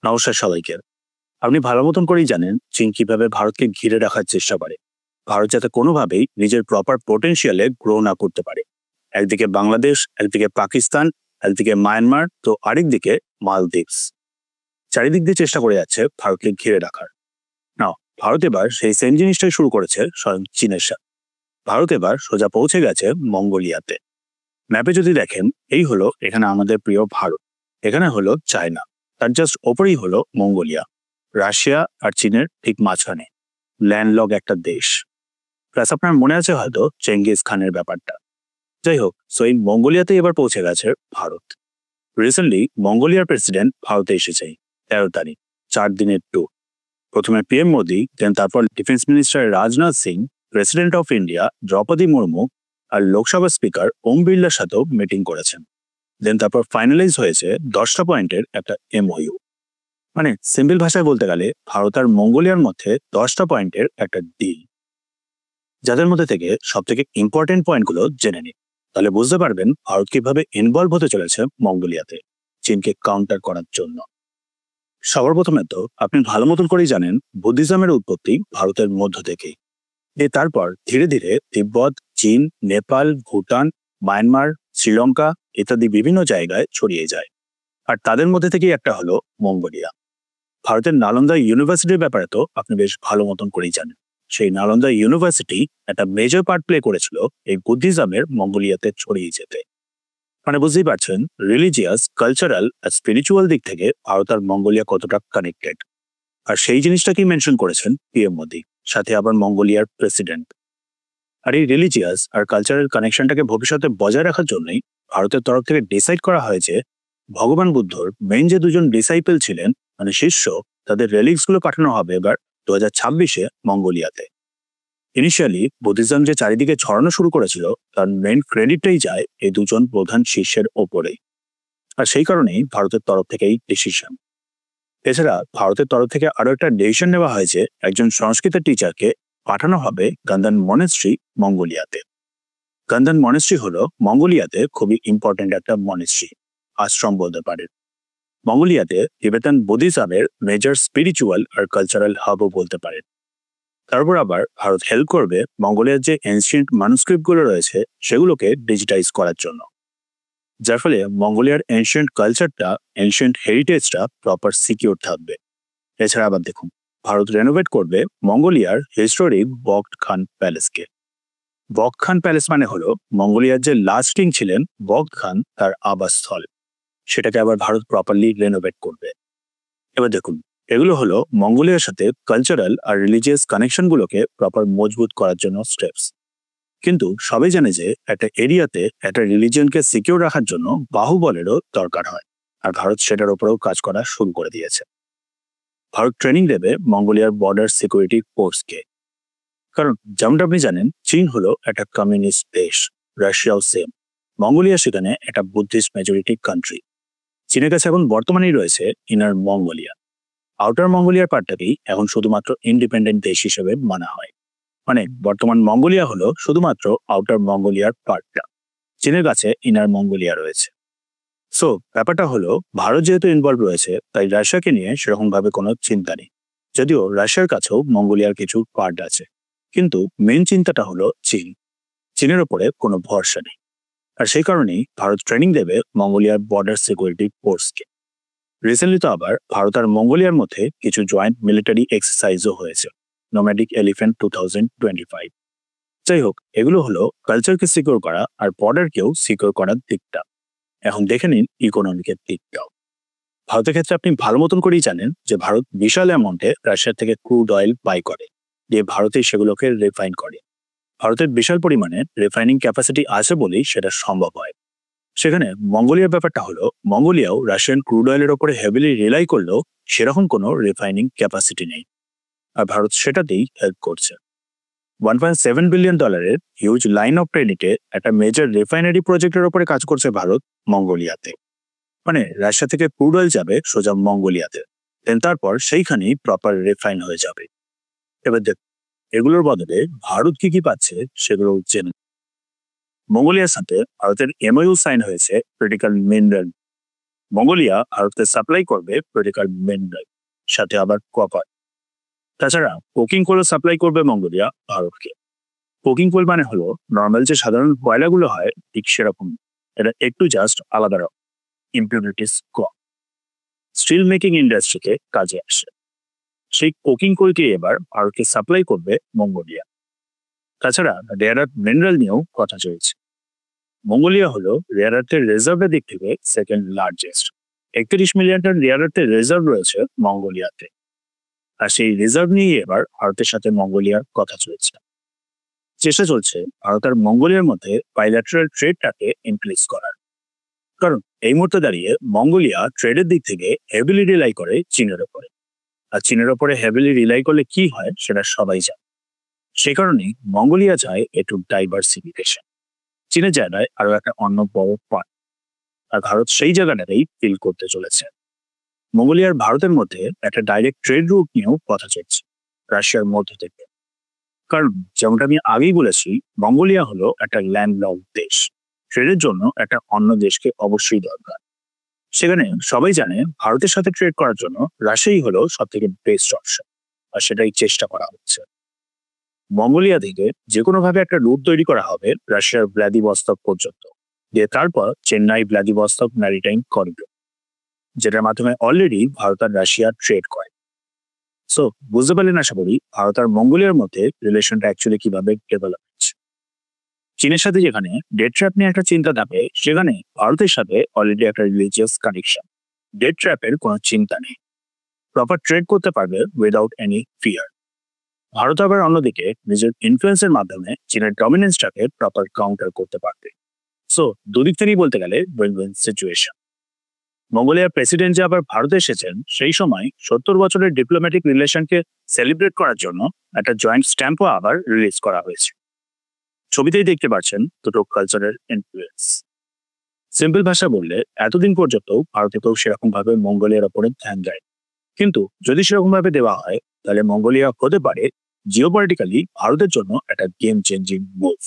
নমস্কার সবাইকে। আপনি ভালো মতন করেই জানেন চীন কিভাবে ভারতকে ঘিরে রাখার চেষ্টা করে। ভারত যাতে কোনোভাবেই নিজের প্রপার পোটেনশিয়ালে গ্রো না করতে পারে। একদিকে বাংলাদেশ, একদিকে পাকিস্তান, একদিকে মায়ানমার, তো আরেকদিকে মালদ্বীপস। চারিদিক দিয়ে চেষ্টা করে যাচ্ছে ভারতকে ঘিরে রাখার। না, ভারত এবার সেই সেম জিনিসটাই শুরু করেছে স্বয়ং চীনের সাথে। ভারত এবার সোজা পৌঁছে গেছে মঙ্গোলিয়াতে। ম্যাপে যদি দেখেন, এই হলো এখানে আমাদের প্রিয় ভারত, এখানে হলো চায়না, তার জাস্ট ওপরেই হলো মঙ্গোলিয়া, রাশিয়া আর চীনের ঠিক মাঝখানে ল্যান্ডলক একটা দেশ। প্লাস আপনার মনে আছে হয়তো চেঙ্গিস খানের ব্যাপারটা। যাই হোক, সো এই মঙ্গোলিয়াতে এবার পৌঁছে গেছে ভারত। রিসেন্টলি মঙ্গোলিয়ার প্রেসিডেন্ট ভারতে এসেছে 13 তারিখ, 4 দিনের ট্যুর। প্রথমে পিএম মোদি, দেন তারপর defence minister Rajnath Singh, president of India Droupadi Murmu আর লোকসভা স্পিকার ওম বিড়লার সাথেও মিটিং করেছেন। দেন তারপর ফাইনালাইজ হয়েছে 10টা পয়েন্টের একটা এমওইউ। মানে সিম্পল ভাষায় বলতে গেলে ভারত আর মঙ্গোলিয়ার মধ্যে 10টা পয়েন্টের একটা ডিল। যাদের মধ্যে থেকে সব থেকে ইম্পর্টেন্ট পয়েন্টগুলো জেনে নিন, তাহলে বুঝতে পারবেন ভারত কিভাবে ইনভলভ হতে চলেছে মঙ্গোলিয়াতে চীনকে কাউন্টার করার জন্য। সবার প্রথমে তো আপনি ভালো মতন করেই জানেন বুদ্ধিজমের উৎপত্তি ভারতের মধ্য থেকেই। তারপর ধীরে ধীরে তিব্বত, চীন, নেপাল, ভুটান, মায়ানমার, শ্রীলঙ্কা ইত্যাদি বিভিন্ন জায়গায় ছড়িয়ে যায়। আর তাদের মধ্যে থেকেই একটা হলো মঙ্গোলিয়া। ভারতের নালন্দা ইউনিভার্সিটির ব্যাপারে তো আপনি বেশ ভালো মতন করেই জানেন। সেই নালন্দা ইউনিভার্সিটি একটা মেজর পার্ট প্লে করেছিল এই বুদ্ধিজমের মঙ্গোলিয়াতে ছড়িয়ে যেতে। মানে বুঝতেই পারছেন রিলিজিয়াস, কালচারাল আর স্পিরিচুয়াল দিক থেকে ভারত আর মঙ্গোলিয়া কতটা কানেক্টেড। আর সেই জিনিসটাকেই মেনশন করেছেন পিএম মোদি, সাথে আবার মঙ্গোলিয়ার প্রেসিডেন্ট। আর এই রিলিজিয়াস আর কালচারাল কানেকশনটাকে ভবিষ্যতে বজায় রাখার জন্যই ভারতের তরফ থেকে ডিসাইড করা হয়েছে ভগবান বুদ্ধর মেইন যে দুজন ডিসাইপল ছিলেন, মানে শিষ্য, তাদের রেলিক্স গুলো পাঠানো হবে এবার 2026-এ মঙ্গোলিয়াতে। ইনিশিয়ালি বুদ্ধিজম যে চারিদিকে ছড়ানো শুরু করেছিল তার মেইন ক্রেডিটটাই যায় এই দুজন প্রধান শিষ্যের ওপরেই। আর সেই কারণেই ভারতের তরফ থেকে এই ডিসিশন। এছাড়া ভারতের তরফ থেকে আরো একটা ডিসিশন নেওয়া হয়েছে, একজন সংস্কৃতের টিচারকে পাঠানো হবে গান্ধান মনেস্ট্রি মঙ্গোলিয়াতে। গান্ধান মনেস্ট্রি হলো মঙ্গোলিয়াতে খুবই ইম্পর্টেন্ট একটা মনেস্ট্রি, আশ্রম বলতে পারেন। মঙ্গোলিয়াতে টিবেটান বুদ্ধিজমের মেজর স্পিরিচুয়াল আর কালচারাল হাবও বলতে পারেন। তারপর আবার ভারত হেল্প করবে মঙ্গোলিয়ার যে এনশিয়েন্ট ম্যানুস্ক্রিপ্ট গুলো রয়েছে সেগুলোকে ডিজিটাইজ করার জন্য, যার ফলে মঙ্গোলিয়ার এনশিয়েন্ট কালচারটা, এনশিয়েন্ট হেরিটেজটা প্রপার সিকিউর থাকবে। এছাড়া আবার দেখুন, ভারত রেনোভেট করবে মঙ্গোলিয়ার হিস্টোরিক বগড খান প্যালেসকে। বগড খান প্যালেস মানে হলো মঙ্গোলিয়ার যে লাস্ট কিং ছিলেন বগড খান তার আবাসস্থল, সেটাকে আবার ভারত প্রপারলি রেনোভেট করবে। এবার দেখুন, এগুলো হলো মঙ্গোলিয়ার সাথে কালচারাল আর রিলিজিয়াস কানেকশন গুলোকে প্রপার মজবুত করার জন্য স্টেপস। কিন্তু সবাই জানে যে একটা এরিয়াতে একটা রিলিজিয়নকে সিকিউর রাখার জন্য বাহুবলেরও দরকার হয়, আর ভারত সেটার উপরেও কাজ করা শুরু করে দিয়েছে। ভারত ট্রেনিং দেবে মঙ্গোলিয়ার বর্ডার সিকিউরিটি ফোর্সকে। কারণ যেমনটা আপনি জানেন চীন হলো একটা কমিউনিস্ট দেশ, রাশিয়াও সেম। মঙ্গোলিয়া সেখানে একটা বুদ্ধিস্ট মেজরিটি কান্ট্রি। চীনের কাছে এখন বর্তমানেই রয়েছে ইনার মঙ্গোলিয়া। আউটার মঙ্গোলিয়ার পার্টটাকেই এখন শুধুমাত্র ইন্ডিপেন্ডেন্ট দেশ হিসেবে মানা হয়। মানে বর্তমান মঙ্গোলিয়া হলো শুধুমাত্র আউটার মঙ্গোলিয়ার পার্টটা, চীনের কাছে ইনার মঙ্গোলিয়া রয়েছে। সো ব্যাপারটা হলো ভারত যেহেতু ইনভলভ রয়েছে তাই রাশিয়াকে নিয়ে সেরকম ভাবে কোনো চিন্তা নেই, যদিও রাশিয়ার কাছেও মঙ্গোলিয়ার কিছু পার্ট আছে। কিন্তু মেন চিন্তাটা হলো চীন, চীনের ওপরে কোনো ভরসা নেই। আর সেই কারণেই ভারত ট্রেনিং দেবে মঙ্গোলিয়ার বর্ডার সিকিউরিটি ফোর্সকে। রিসেন্টলি তো আবার ভারত আর মঙ্গোলিয়ার মধ্যে কিছু জয়েন্ট মিলিটারি এক্সারসাইজও হয়েছে, নোম্যাডিক এলিফ্যান্ট 2025। যাই হোক, এগুলো হলো কালচারকে সিকিউর করা আর বর্ডারকেও সিকিউর করার দিকটা। এখন দেখে নিন ইকোনমিকের দিকটাও। ভারতের ক্ষেত্রে আপনি ভালো মতন করেই জানেন যে ভারত বিশাল অ্যামাউন্টে রাশিয়া থেকে ক্রুড অয়েল বাই করে, দিয়ে ভারতেই সেগুলোকে রিফাইন করে। ভারতের বিশাল পরিমাণে রিফাইনিং ক্যাপাসিটি আছে বলেই সেটা সম্ভব হয়। সেখানে মঙ্গোলিয়ার ব্যাপারটা হলো মঙ্গোলিয়াও রাশিয়ান ক্রুড অয়েলের ওপরে হেভিলি রিলাই করলেও সেরকম কোনো রিফাইনিং ক্যাপাসিটি নেই, আর ভারত সেটাতেই হেল্প করছে। $1.7 বিলিয়ন হিউজ লাইন অফ ক্রেডিটে একটা মেজর রিফাইনারি প্রজেক্টের ওপরে কাজ করছে ভারত মঙ্গোলিয়াতে। মানে রাশিয়া থেকে ক্রুড অয়েল যাবে সোজা মঙ্গোলিয়াতে, দেন তারপর সেইখানেই প্রপার রিফাইন হয়ে যাবে। এবার দেখ, এগুলোর বদলে ভারত কি কি পাচ্ছে সেগুলো জেনে। মঙ্গোলিয়ার সাথে ভারতের এমওইউ সাইন হয়েছে ক্রিটিক্যাল মিনারেল মঙ্গোলিয়া ভারতকে সাপ্লাই করবে ক্রিটিক্যাল মিনারেল, সাথে আবার কপার। তাছাড়া কোকিং কোল সাপ্লাই করবে মঙ্গোলিয়া ভারতকে। কোকিং কোল মানে হলো নর্মাল যে সাধারণ কয়লাগুলো হয় ঠিক সেরকম, এটা একটু জাস্ট আলাদা রকম, ইম্পিউরিটিস কম, স্টিল মেকিং ইন্ডাস্ট্রিতে কাজে আসে। সেই কোকিং কোলকে এবার ভারতকে সাপ্লাই করবে মঙ্গোলিয়া। তাছাড়া রেয়ার আর্থ মিনারেল নিয়েও কথা চলছে। মঙ্গোলিয়া হলো রেয়ার আর্থের রিজার্ভের দিক থেকে second largest. ৩১ million tonne rare আর্থের রিজার্ভ রয়েছে মঙ্গোলিয়াতে। আর সেই রিজার্ভ নিয়ে এবার ভারতের সাথে মঙ্গোলিয়ার কথা চলছে। চেষ্টা চলছে ভারত আর মঙ্গোলিয়ার মধ্যে বাইল্যাটারাল ট্রেডটাকে ইনক্রিজ করার। কারণ এই মুহূর্তে দাঁড়িয়ে মঙ্গোলিয়া ট্রেডের দিক থেকে হেভিলি রিলাই করে চীনের ওপরে। আর চীনের ওপরে হেভিলি রিলাই করলে কি হয় সেটা সবাই জানে। সে কারণেই মঙ্গোলিয়া চায় একটু ডাইভার্সিফিকেশন, চীনের জায়গায় আরো একটা অন্য বড় পার্ট। আর ভারত সেই জায়গাটাতেই ফিল করতে চলেছে। মঙ্গোলিয়ার ভারতের মধ্যে একটা ডাইরেক্ট ট্রেড রুট নিয়েও কথা চলছে রাশিয়ার মধ্য থেকে। কারণ যেমনটা আমি আগেই বলেছি, মঙ্গোলিয়া হলো একটা ল্যান্ডলক দেশ। ট্রেডের জন্য একটা অন্য দেশকে অবশ্যই দরকার। সেখানে সবাই জানে ভারতের সাথে ট্রেড করার জন্য রাশিয়াই হলো সব থেকে বেস্ট অপশন, আর সেটাই চেষ্টা করা হচ্ছে। মঙ্গোলিয়া থেকে যে কোনো ভাবে একটা রুট তৈরি করা হবে রাশিয়ার ভ্লাদিভস্টক পর্যন্ত, দিয়ে তারপর চেন্নাই ভ্লাদিভস্টক ম্যারিটাইম করিডোর, যেটার মাধ্যমে অলরেডি ভারত আর রাশিয়া ট্রেড করে। সো বুঝতে পারলেন আশা করি ভারত আর মঙ্গোলিয়ার মধ্যে রিলেশনটা অ্যাকচুয়ালি কিভাবে ডেভেলপ হচ্ছে। চীনের সাথে যেখানে ডেট ট্র্যাপ নিয়ে একটা চিন্তা থাকে, সেখানে ভারতের সাথে অলরেডি একটা রিলিজিয়াস কানেকশন। ডেট ট্র্যাপের কোনো চিন্তা নেই, প্রপার ট্রেড করতে পারবে উইদাউট এনি ফিয়ার। ভারত আবার অন্যদিকে নিজের ইনফ্লুয়েন্সের মাধ্যমে চীনের ডমিনেন্সটাকে প্রপার কাউন্টার করতে পারবে। সো দুদিক থেকেই বলতে গেলে উইন উইন সিচুয়েশন। মঙ্গোলিয়ার প্রেসিডেন্ট যে আবার ভারতে এসেছেন, সেই সময় ৭০ বছরের ডিপ্লোম্যাটিক রিলেশনকে সেলিব্রেট করার জন্য একটা জয়েন্ট স্ট্যাম্পও আবার রিলিজ করা হয়েছে। ছবিতেই দেখতে পাচ্ছেন দুটো কালচারের ইনফ্লুয়েন্স। সিম্পল ভাষা বললে এতদিন পর্যন্ত ভারতে কেউ সেরকম ভাবে মঙ্গোলিয়ার ওপরে ধ্যান দেয়, কিন্তু যদি সেরকম ভাবে দেওয়া হয় তাহলে মঙ্গোলিয়া হতে পারে জিওপলিটিক্যালি ভারতের জন্য একটা গেম চেঞ্জিং মুভ।